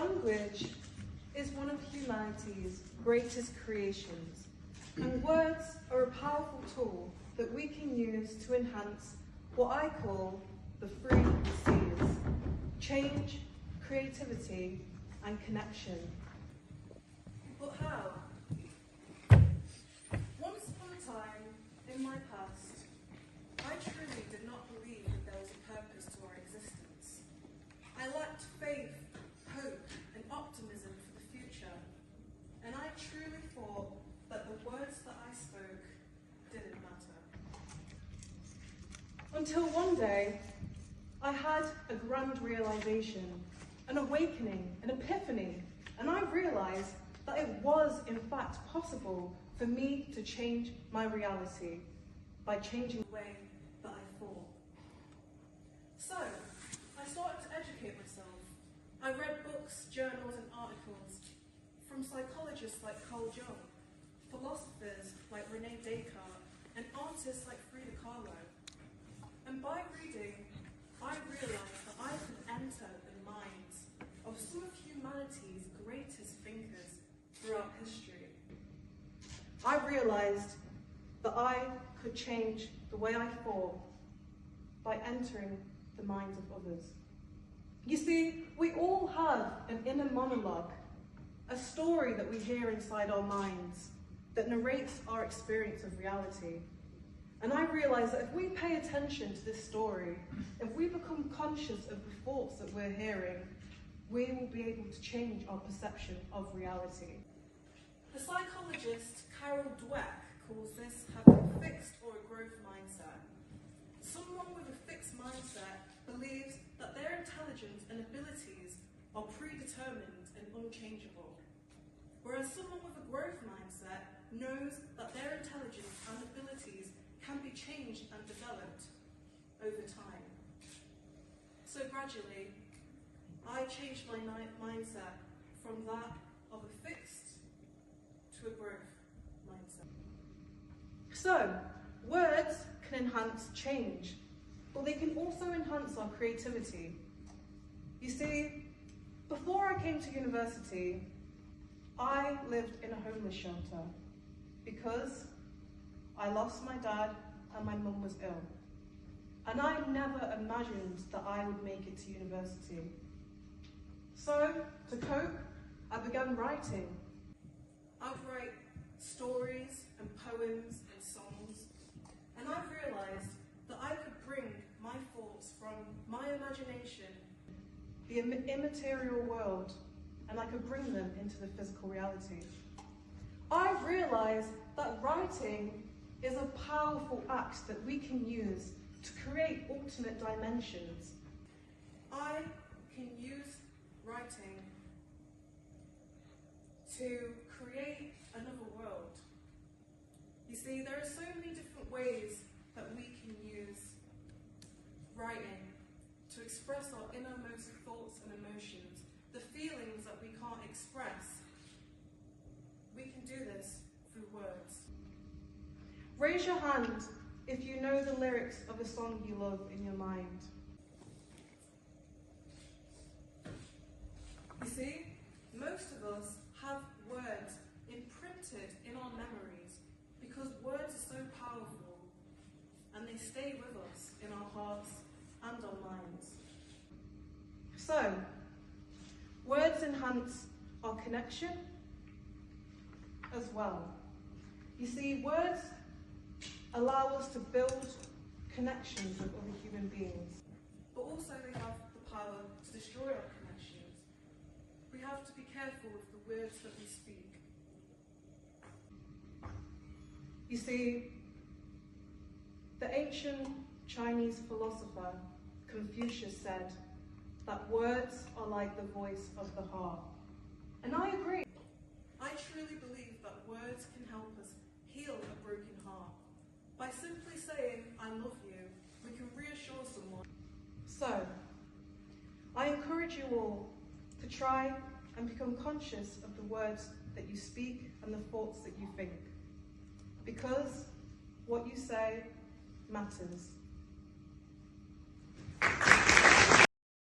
Language is one of humanity's greatest creations, and words are a powerful tool that we can use to enhance what I call the three C's: change, creativity, and connection. But how? Once upon a time, in my past, I truly did not believe that there was a purpose to our existence. I lacked faith, hope, and optimism for the future, and I truly thought that the words that I spoke didn't matter. Until one day, I had a grand realization, an awakening, an epiphany, and I realized that it was in fact possible for me to change my reality by changing the way that I thought. So, I started to educate myself. I read books, journals, and articles from psychologists like Carl Jung, philosophers like Rene Descartes, and artists like Frida Kahlo. And by reading, I realized that I could enter the minds of some of humanity's greatest thinkers throughout history. I realized that I could change the way I thought by entering the minds of others. You see, we all have an inner monologue, a story that we hear inside our minds that narrates our experience of reality. And I realize that if we pay attention to this story, if we become conscious of the thoughts that we're hearing, we will be able to change our perception of reality. The psychologist Carol Dweck calls this having a fixed or a growth mindset. Someone with a fixed mindset believes that their intelligence and abilities are predetermined and unchangeable, whereas someone with a growth mindset knows that their intelligence and abilities can be changed and developed over time. So gradually, I changed my mindset from that of a fixed to a growth mindset. So, words can enhance change, but they can also enhance our creativity. You see, before I came to university, I lived in a homeless shelter because I lost my dad and my mum was ill. And I never imagined that I would make it to university. So, to cope, I began writing. I would write stories and poems and songs, and I realized that I could bring my thoughts from my imagination, the immaterial world, and I could bring them into the physical reality. I realized that writing is a powerful act that we can use to create alternate dimensions. I can use writing to create another world. You see, there are so many different ways that we can use writing to express our innermost thoughts and emotions, the feelings that we can't express. We can do this through words. Raise your hand if you know the lyrics of a song you love in your mind. You see, most of us have words imprinted in our memories because words are so powerful and they stay with us in our hearts and our minds. So, words enhance our connection as well. You see, words allow us to build connections with other human beings, but also they have the power to destroy our connections. We have to be careful with the words that we speak. You see, the ancient Chinese philosopher Confucius said that words are like the voice of the heart. And I agree. I truly believe that words can help us heal a broken heart. By simply saying, I love you, we can reassure someone. So, I encourage you all to try and become conscious of the words that you speak and the thoughts that you think. Because what you say matters.